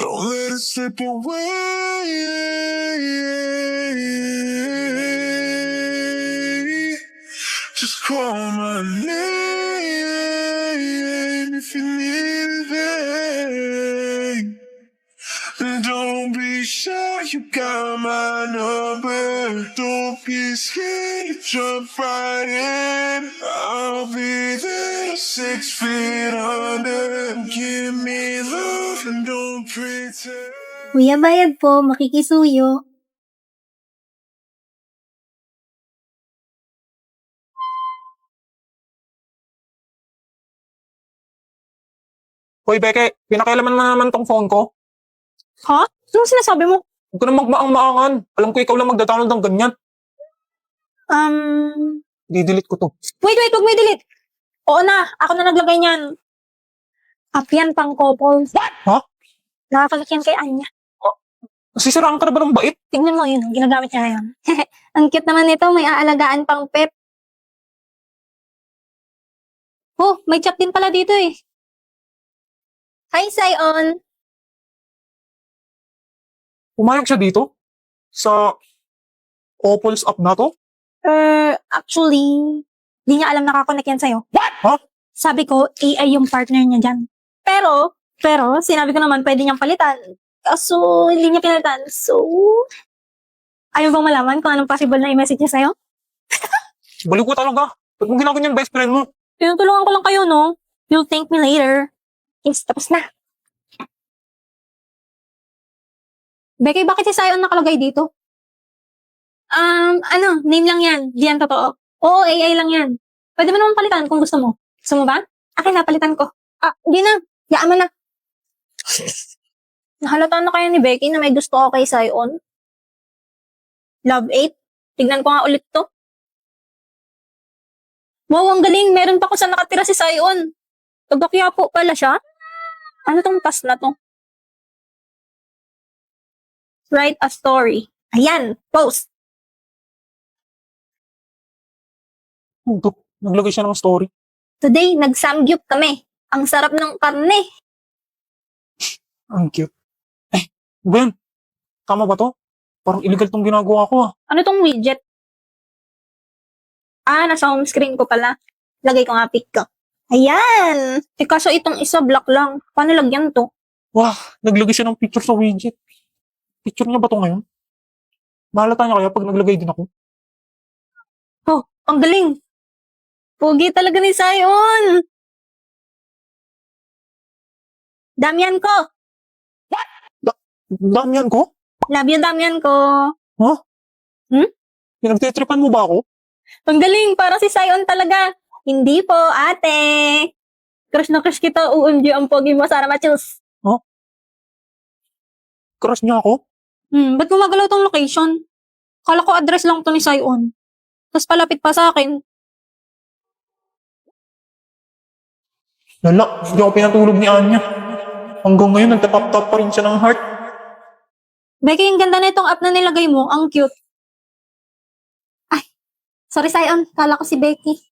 Don't let it slip away. Just call my name if you need anything. And don't be shy, you got my number. Don't be scared, jump right in. I'll be there 6 feet under. Give me love and don't pretend. Kuya Bayad po, makikisuyo. Hoy, Beke, pinakailaman mo naman tong phone ko. Ha? Anong sinasabi mo? Huwag ka na magmaang-maangan. Alam ko ikaw lang magda-download ng ganyan. I-delete ko to. Wait, wag mo i-delete. Oo na, ako na naglagay niyan. App yan pang couples. Ha? Nakakalik yan kay Anya. Nasisiraan ka na ba ng bait? Tingnan mo yun, ginagamit niya ngayon. Ang cute naman nito, may aalagaan pang pet. Oh, may chat din pala dito eh. Hi, Sion. Pumayag siya dito? Sa Opals app na to? Actually, di niya alam nakakonect yan sa'yo. What? Ha? Sabi ko, AI yung partner niya dyan. Pero, sinabi ko naman pwede niyang palitan. Kaso, hindi niya pinalitan. So, ayaw bang malaman kung anong possible na i-message niya sa'yo? Baliw ko talaga. Ba't mo ginaganyan best friend mo? Tinutulungan ko lang kayo, no? You'll thank me later. Yes, tapos na. Becky, bakit si Sion nakalagay dito? Name lang yan. Di yan totoo. Oo, AI lang yan. Pwede mo naman palitan kung gusto mo. Gusto mo ba? Akin na, palitan ko. Di na. Yaan mo na. Nahalata na kaya ni Becky na may gusto ako kay Sion? Love 8? Tignan ko nga ulit to. Wow, ang galing. Meron pa ko saan nakatira si Sion. Taga-Quiapo pala siya. Ano tong task na to? Write a story. Ayan, post. Naglagay siya ng story. Today, nag-samgyup kami. Ang sarap ng karne. Ang cute. Ben, tama ba to? Parang illegal tong ginagawa ko ah. Ano tong widget? Nasa home screen ko pala. Lagay ko nga pic ko. Ayan! Kaso itong isa black lang. Paano lagyan to? Wah, naglagay siya ng picture sa widget. Picture niya ba to ngayon? Mahalata niya kaya pag naglagay din ako? Oh, ang galing! Pugi talaga ni Sion! Damian ko! Damian ko? Love you, Damian ko! Ha? Hmm? Pinagtitripan mo ba ako? Ang galing! Parang si Sion talaga! Hindi po, ate! Crush na crush kita, OMG, ang pogi mo, Sarah Machils. Crush niya ako? Ba't gumagalaw tong location? Kala ko address lang to ni Sion. Tapos palapit pa sa akin. Lala, hindi ako pinatulog ni Anya. Hanggang ngayon, nagtatap-tap pa rin siya ng heart. Becky, yung ganda na itong app na nilagay mo. Ang cute. Ay, sorry Sion. Kala ko si Becky.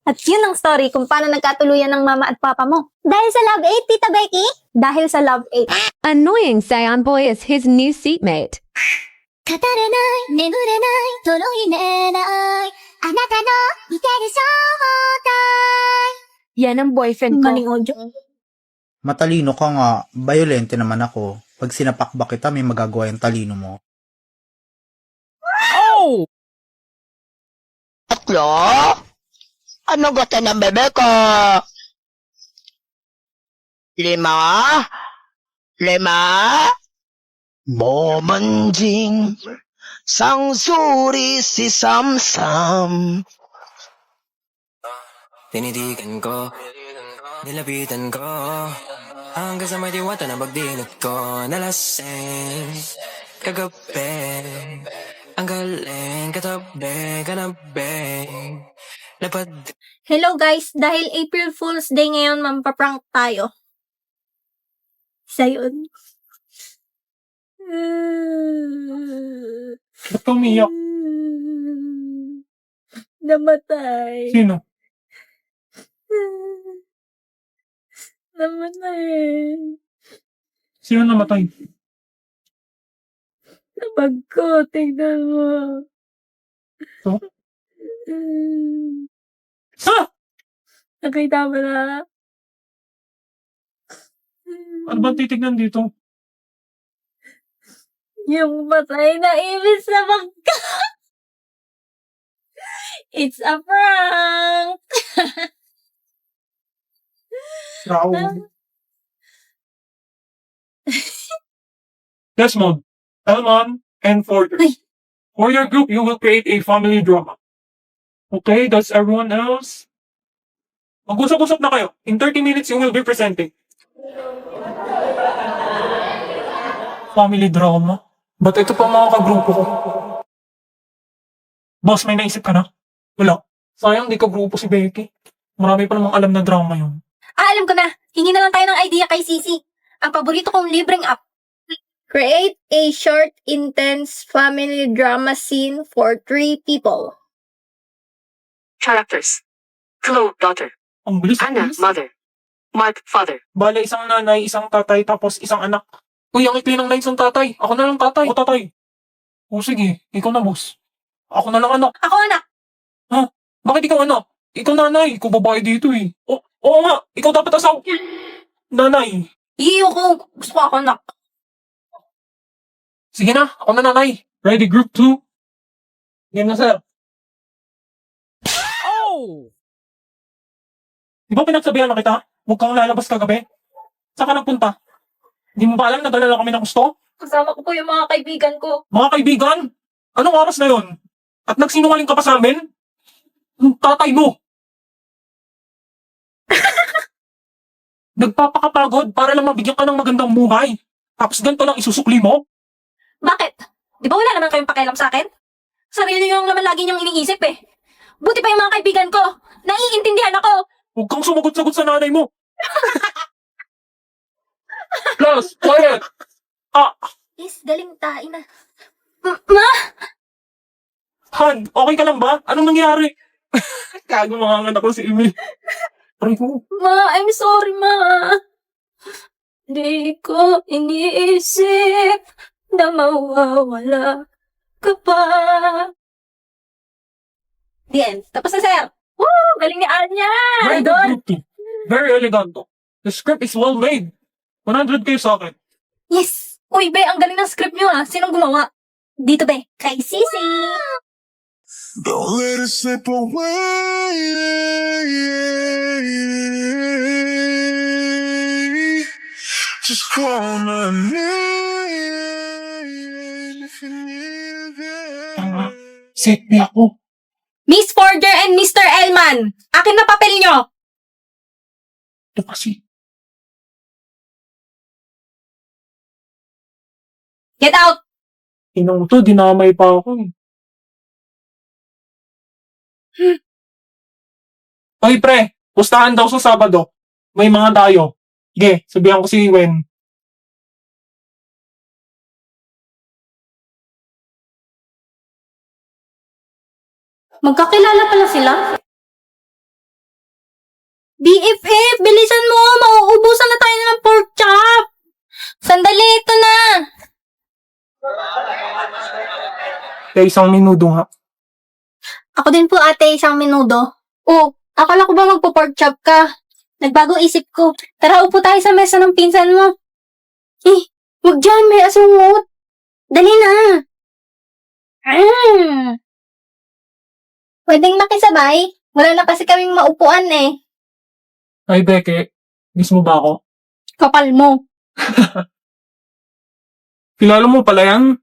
At yun ang story kung paano nagkatuluyan ng mama at papa mo. Dahil sa Love 8, Tita Becky? Dahil sa Love 8. Annoying Sion Boy is his new seatmate. 語れない眠れないとろい寝ないあなたの見てる正体 Yan ang boyfriend ko. Galing audio. Matalino ka nga, violente naman ako. Pag sinapak ba kita, may magagawa yung talino mo. Oh! Tatlo? Ano gusto ng bebe ko? 5? 5? Bomanjing Sangsuri si Samsam. Tinitigan ko, nilapitan ko, hanggang sa may diwata na pagdinot ko. Nalasing, kagabi, ang galing, katabi, lapad. Hello guys, dahil April Fool's Day ngayon, mampaprank tayo. Sayon. Ba't ka umiyak? Namatay. Sino? Namatay. Sino namatay? Sa bag ko, tignan mo. So? Ha? Nakita mo na? Ano ba titignan dito? Yung patay na ibis sa bag ko. It's a prank! Raul. Desmond, Elman, and Forger. Ay. For your group, you will create a family drama. Okay, does everyone else? Mag-usap-usap na kayo. In 30 minutes, you will be presenting. Family drama? Ba't ito pa mga kagrupo ko? Boss, may naisip ka na? Wala. Sayang, di ka grupo si Becky. Marami pa namang alam na drama yun. Alam ko na. Hingi na lang tayo ng idea kay Sisi. Ang paborito kong libreng app. Create a short, intense family drama scene for 3 people. Characters. Chloe, daughter. Ang bilis. Anna, mother. Mark, father. Bale, isang nanay, isang tatay, tapos isang anak. Uy, ang ikli ng lines ng tatay. Ako na lang tatay. O tatay. O sige, ikaw na boss. Ako na lang anak. Ako anak. Bakit ikaw anak? Ikaw nanay. Ikaw babae dito eh. Oo nga. Ikaw dapat asaw. Nanay. Iyo ko. Gusto ko ako anak. Sige na. Ako na nanay. Ready, group 2? Game na sir. Oh! Di ba pinagsabihan na kita? Huwag kang lalabas kagabi. Saan ka nagpunta? Di mo ba alam na dala lang kami ng gusto? Kasama ko po yung mga kaibigan ko. Mga kaibigan? Anong oras na yon? At nagsinungaling ka pa sa amin? Yung tatay mo! Nagpapakapagod para lang mabigyan ka ng magandang buhay. Tapos ganito lang isusukli mo? Bakit? Di ba wala naman kayong pakialam sa akin? Sarili nyo naman lagi nyong iniisip eh. Buti pa yung mga kaibigan ko. Naiintindihan ako. Huwag kang sumagot-sagot sa nanay mo. Plus, quiet! Is, galing tayo na. Han, okay ka lang ba? Anong nangyari? Kago mga anak ko si Emil. Aray ko. Ma, I'm sorry, ma. Di ko iniisip na mawawala ka pa. The end. Tapos na, sir. Woo! Galing ni Anya! Very good group team. Very elegant. The script is well made. 100 kayo sa akin. Yes! Uy, be, ang galing ng script nyo ah. Sinong gumawa? Dito, be. Kay Sisi. Don't let it slip away. Just call my name if you need it. Set me ako. Miss Forger and Mr. Elman. Akin na papel nyo. Ito kasi. Get out. Inong to, dinamay pa ako eh. Oy pre, pustahan daw sa Sabado. May mga tayo. Sige, sabihan ko si Wen. Magkakilala pala sila? BFF, bilisan mo! Mauubusan na tayo ng pork chop! Sandali, ito na! Kaya isang minuto nga. Ako din po ate, isang minuto. Oh, akala ko ba magpo-pork chop ka? Nagbago isip ko. Tara, upo tayo sa mesa ng pinsan mo. Wag dyan, may asungot. Dali na. Pwedeng makisabay. Wala na kasi kaming maupuan eh. Ay Beke, miss mo ba ako? Kapal mo. Kilala mo pala yan?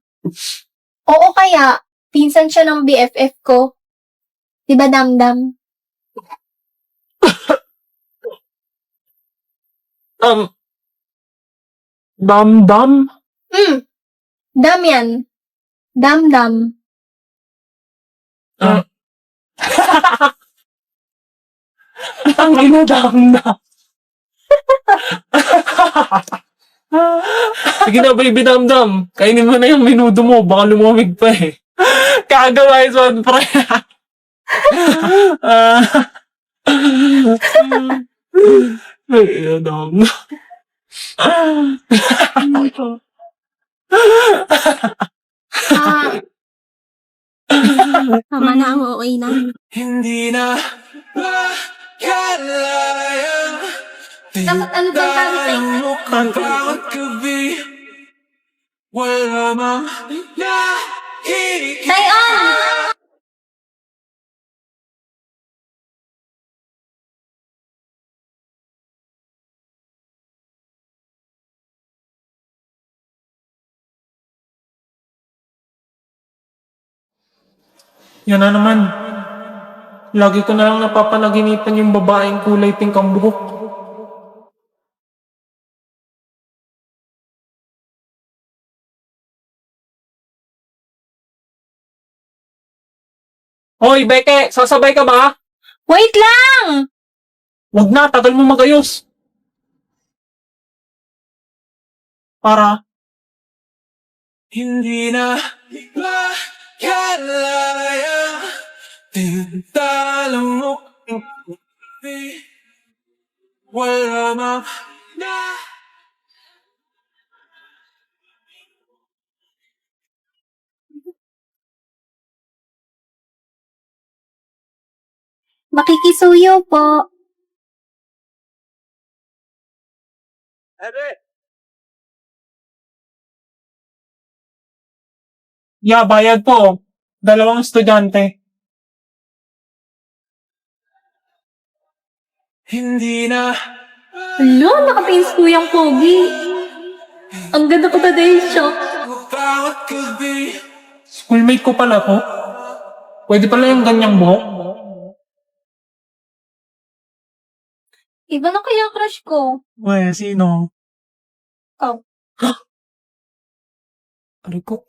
Oo kaya, pinsan siya ng BFF ko. Diba damdam? Dam-dam? Dam yan. Damdam. Ang ina dam-dam. Sige na, baby damdam. Kainin mo na yung minudo mo. Baka lumamig pa eh. Kagawa yung son, pre. Ay, dam. Tama na, okay na. Hindi na makalayang Dapat ano ba yung sabi sa'yo? ang bawat gabi. Wala mang nakikita. Stay on! Yan na naman. Lagi ko na lang napapanaginipan yung babaeng kulay pink ang buhok. Hoy, Beke! Sasabay ka ba? Wait lang! Wag na, tagal mo magayos. Para? Hindi na makalayang tintalong ang gabi. Wala mang Makikisuyo po. Yeah, bayad po. 2 estudyante. Hindi na Hala, nakatingin ko yung pogi. Ang ganda ko today, shop. bawat gabi. Schoolmate ko pala to. Pwede pala yung ganyang buhok. Iba na kaya crush ko. Uy, sino? Ikaw. Aray ko.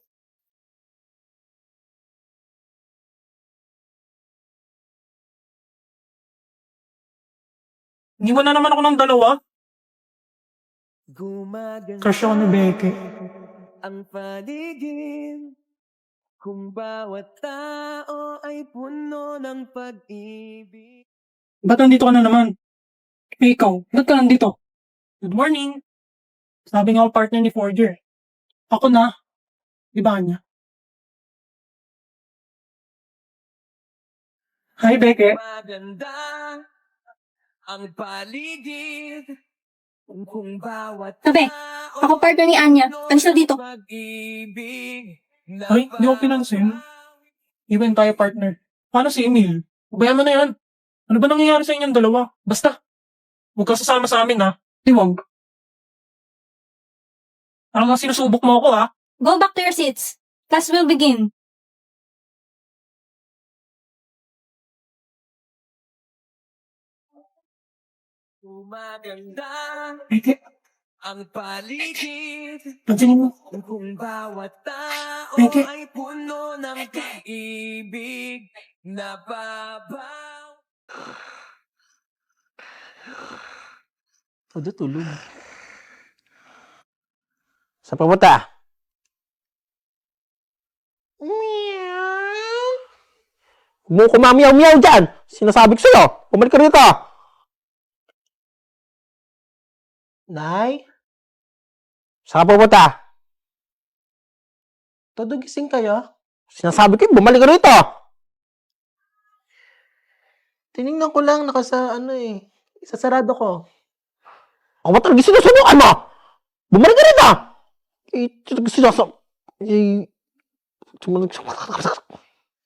Iniwan na naman ako ng 2. Crush ako ni Becky. Ang paligid kung bawat tao ay puno ng pag-ibig. Ba't nandito ka na naman? Eh, ikaw, ba't ka nandito? Good morning. Sabi nga ako partner ni Forger. Ako na. Di ba niya? Hi, Becky. Maganda ang paligid kung bawat Sabi, ako partner ni Anya. Alis na dito. pag-ibig. Ay, di ko pinansin. Even tayo partner. Paano si Emil? Ubayan mo na yan. Ano ba nangyayari sa inyong dalawa? Basta. Huwag ka sasama sa amin, ha? Di wag. Ano nga sinusubok mo ako, ha? Go back to your seats. Class will begin. Maganda Becky, ang paligid pansinin mo. kung bawat tao Becky. ay puno ng pag-ibig. Nababaw. Todo tulog. Saan pumunta? Meow. Huwag mo kumamiyaw-miyaw dyan. Sinasabi ko sa'yo. Bumalik ka rito. Nay? Saan ka pumunta? Todo gising kayo? Sinasabi ko, bumalik ka rito. Tinignan ko lang, isasarado ko. Ako ba talaga sinusubukan mo? Bumalik ka rito!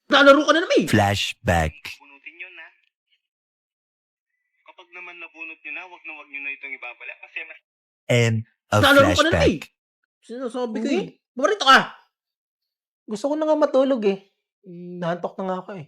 Nalaro ka na naman eh! Flashback. Bunutin yun, ha? Kapag naman nabunot nyo na, wag nyo na itong ibabala kasi mas... End of Nalaro ka na naman eh! flashback. Sinasabi ko eh. Bumalik ka! Gusto ko na nga matulog eh. Nahantok na nga ako eh.